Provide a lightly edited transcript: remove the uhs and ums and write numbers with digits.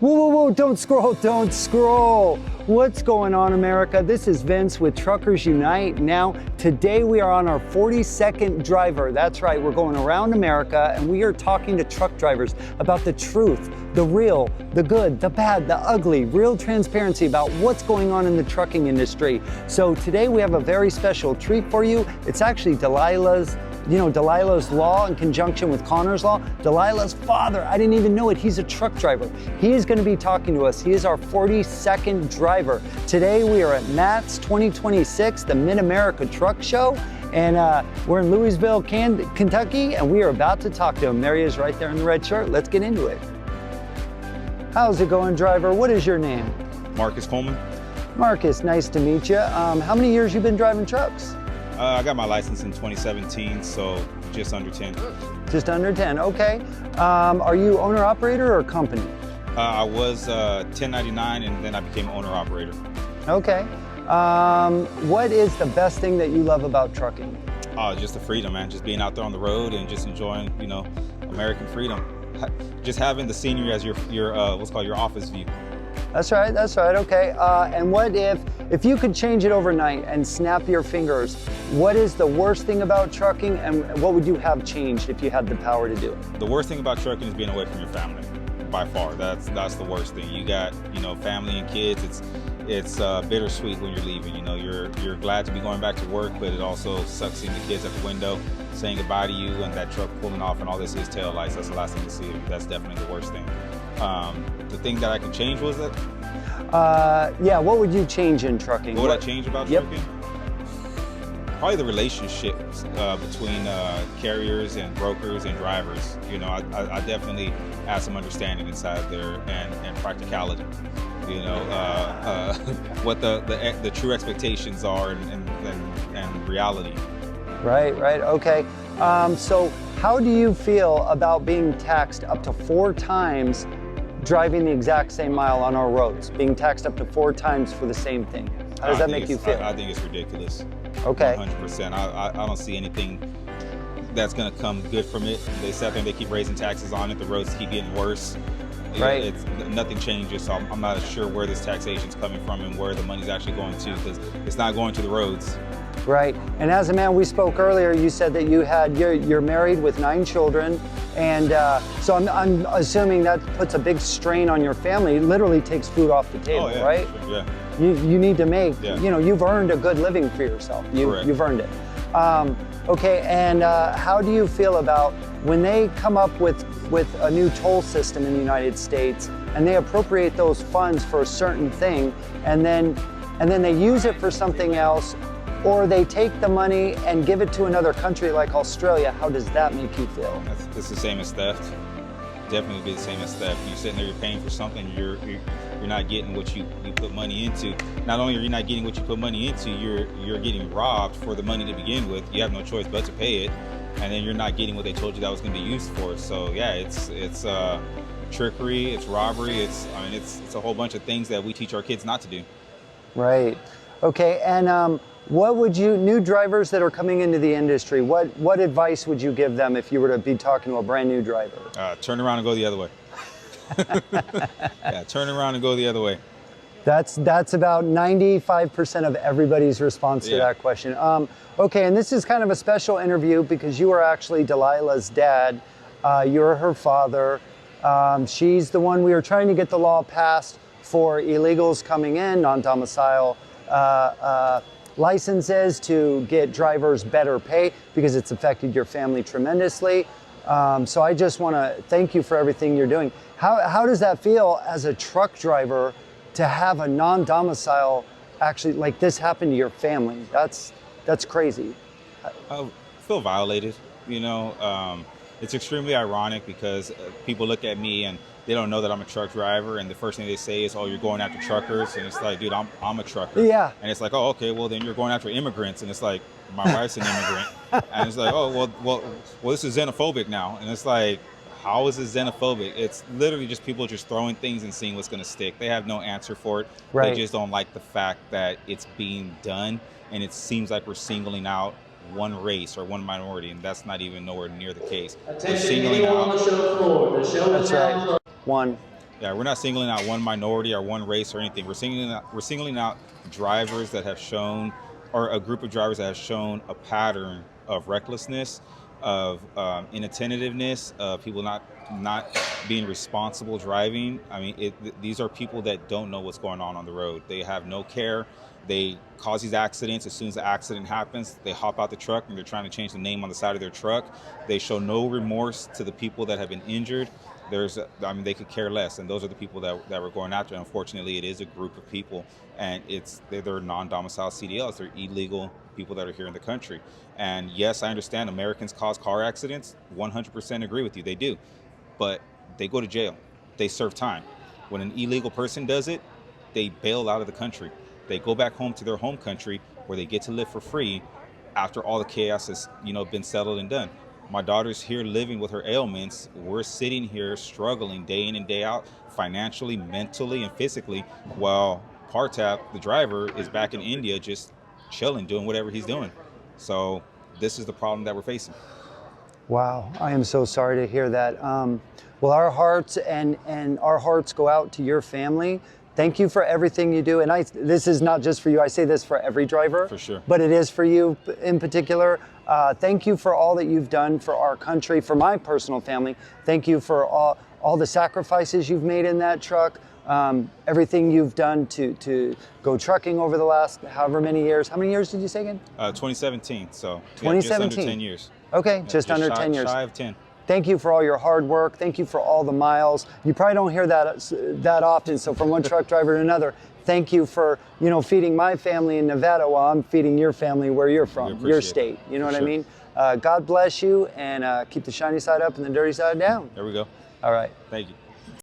Whoa, whoa, whoa, don't scroll, don't scroll. What's going on, America? This is Vince with Truckers Unite Now. Today we are on our 42nd driver. That's right, we're going around America and we are talking to truck drivers about the truth, the real, the good, the bad, the ugly, real transparency about what's going on in the trucking industry. So today we have a very special treat for you. It's actually Delilah's law in conjunction with Connor's law. Delilah's father, I didn't even know it, he's a truck driver. He is gonna be talking to us. He is our 42nd driver. Today we are at Matt's 2026, the Mid-America Truck Show, and we're in Louisville, Kentucky, and we are about to talk to him. There he is right there in the red shirt. Let's get into it. How's it going, driver? What is your name? Marcus Coleman. Marcus, nice to meet you. How many years you been driving trucks? I got my license in 2017, so just under 10. Just under 10, okay. Are you owner-operator or company? I was 1099 and then I became owner-operator. Okay. What is the best thing that you love about trucking? Just the freedom, man. Just being out there on the road and just enjoying, American freedom. Just having the scenery as your what's called your office view. That's right, okay. And what if you could change it overnight and snap your fingers, what is the worst thing about trucking and what would you have changed if you had the power to do it? The worst thing about trucking is being away from your family, by far. That's the worst thing. You got, family and kids. It's bittersweet when you're leaving. You're glad to be going back to work, but it also sucks seeing the kids at the window saying goodbye to you and that truck pulling off and all this is tail lights. That's the last thing to see. That's definitely the worst thing. The thing that I can change was that? Yeah, what would you change in trucking? What would I change about trucking? Probably the relationships between carriers and brokers and drivers. I definitely add some understanding inside there and practicality. What the true expectations are and reality. Right, okay. So how do you feel about being taxed up to 4 times driving the exact same mile on our roads, being taxed up to 4 times for the same thing? How does that make you feel? I think it's ridiculous. Okay. 100%. I don't see anything that's going to come good from it. They sit there and they keep raising taxes on it. The roads keep getting worse. Right. Nothing changes, so I'm not sure where this taxation is coming from and where the money's actually going to, because it's not going to the roads. Right. And as a man, we spoke earlier, you said that you're married with 9 children. And so I'm assuming that puts a big strain on your family. It literally takes food off the table, right? Sure, yeah. You need to make, yeah. You've earned a good living for yourself. You've earned it. Okay, and how do you feel about when they come up with a new toll system in the United States and they appropriate those funds for a certain thing and then they use it for something else, or they take the money and give it to another country like Australia? How does that make you feel? It's the same as theft. Definitely be the same as theft. You're sitting there, you're paying for something, you're not getting what you put money into. Not only are you not getting what you put money into, you're getting robbed for the money to begin with. You have no choice but to pay it, and then you're not getting what they told you that was going to be used for. So yeah, it's trickery, it's robbery, it's a whole bunch of things that we teach our kids not to do. Right. Okay, and what would new drivers that are coming into the industry, what advice would you give them if you were to be talking to a brand new driver? Turn around and go the other way. Yeah, turn around and go the other way. That's about 95% of everybody's response to that question. Okay, and this is kind of a special interview because you are actually Delilah's dad. You're her father. She's the one we are trying to get the law passed for illegals coming in, non-domicile licenses, to get drivers better pay because it's affected your family tremendously. So I just want to thank you for everything you're doing. How does that feel as a truck driver to have a non-domicile actually like this happen to your family? That's crazy. I feel violated. It's extremely ironic because people look at me and they don't know that I'm a truck driver, and the first thing they say is, "Oh, you're going after truckers," and it's like, dude, I'm a trucker. Yeah. And it's like, oh, okay, well then you're going after immigrants, and it's like, my wife's an immigrant, and it's like, oh, well, this is xenophobic now, and it's like, how is it xenophobic? It's literally just people just throwing things and seeing what's going to stick. They have no answer for it. Right. They just don't like the fact that it's being done, and it seems like we're singling out one race or one minority, and that's not even nowhere near the case. We're singling out. That's right. One. Yeah, we're not singling out one minority or one race or anything. We're singling out drivers that have shown, or a group of drivers that have shown a pattern of recklessness, of inattentiveness, of people not being responsible driving. I mean, these are people that don't know what's going on the road. They have no care. They cause these accidents. As soon as the accident happens, they hop out the truck and they're trying to change the name on the side of their truck. They show no remorse to the people that have been injured. They could care less, and those are the people that we're going after. Unfortunately, it is a group of people, and they're non-domiciled CDLs. They're illegal people that are here in the country. And yes, I understand Americans cause car accidents. 100% agree with you, they do. But they go to jail. They serve time. When an illegal person does it, they bail out of the country. They go back home to their home country where they get to live for free after all the chaos has been settled and done. My daughter's here living with her ailments. We're sitting here struggling day in and day out, financially, mentally, and physically, while Partap, the driver, is back in India just chilling, doing whatever he's doing. So this is the problem that we're facing. Wow, I am so sorry to hear that. Well, our hearts and our hearts go out to your family. Thank you for everything you do. And this is not just for you. I say this for every driver. For sure. But it is for you in particular. Thank you for all that you've done for our country, for my personal family. Thank you for all the sacrifices you've made in that truck. Everything you've done to go trucking over the last however many years. How many years did you say again? 2017. So 2017. Just under 10 years. Okay, just under 10 years. Shy of 10. Thank you for all your hard work. Thank you for all the miles. You probably don't hear that often. So from one truck driver to another, thank you for feeding my family in Nevada while I'm feeding your family where you're from, your state. You know what I mean? God bless you, and keep the shiny side up and the dirty side down. There we go. All right. Thank you.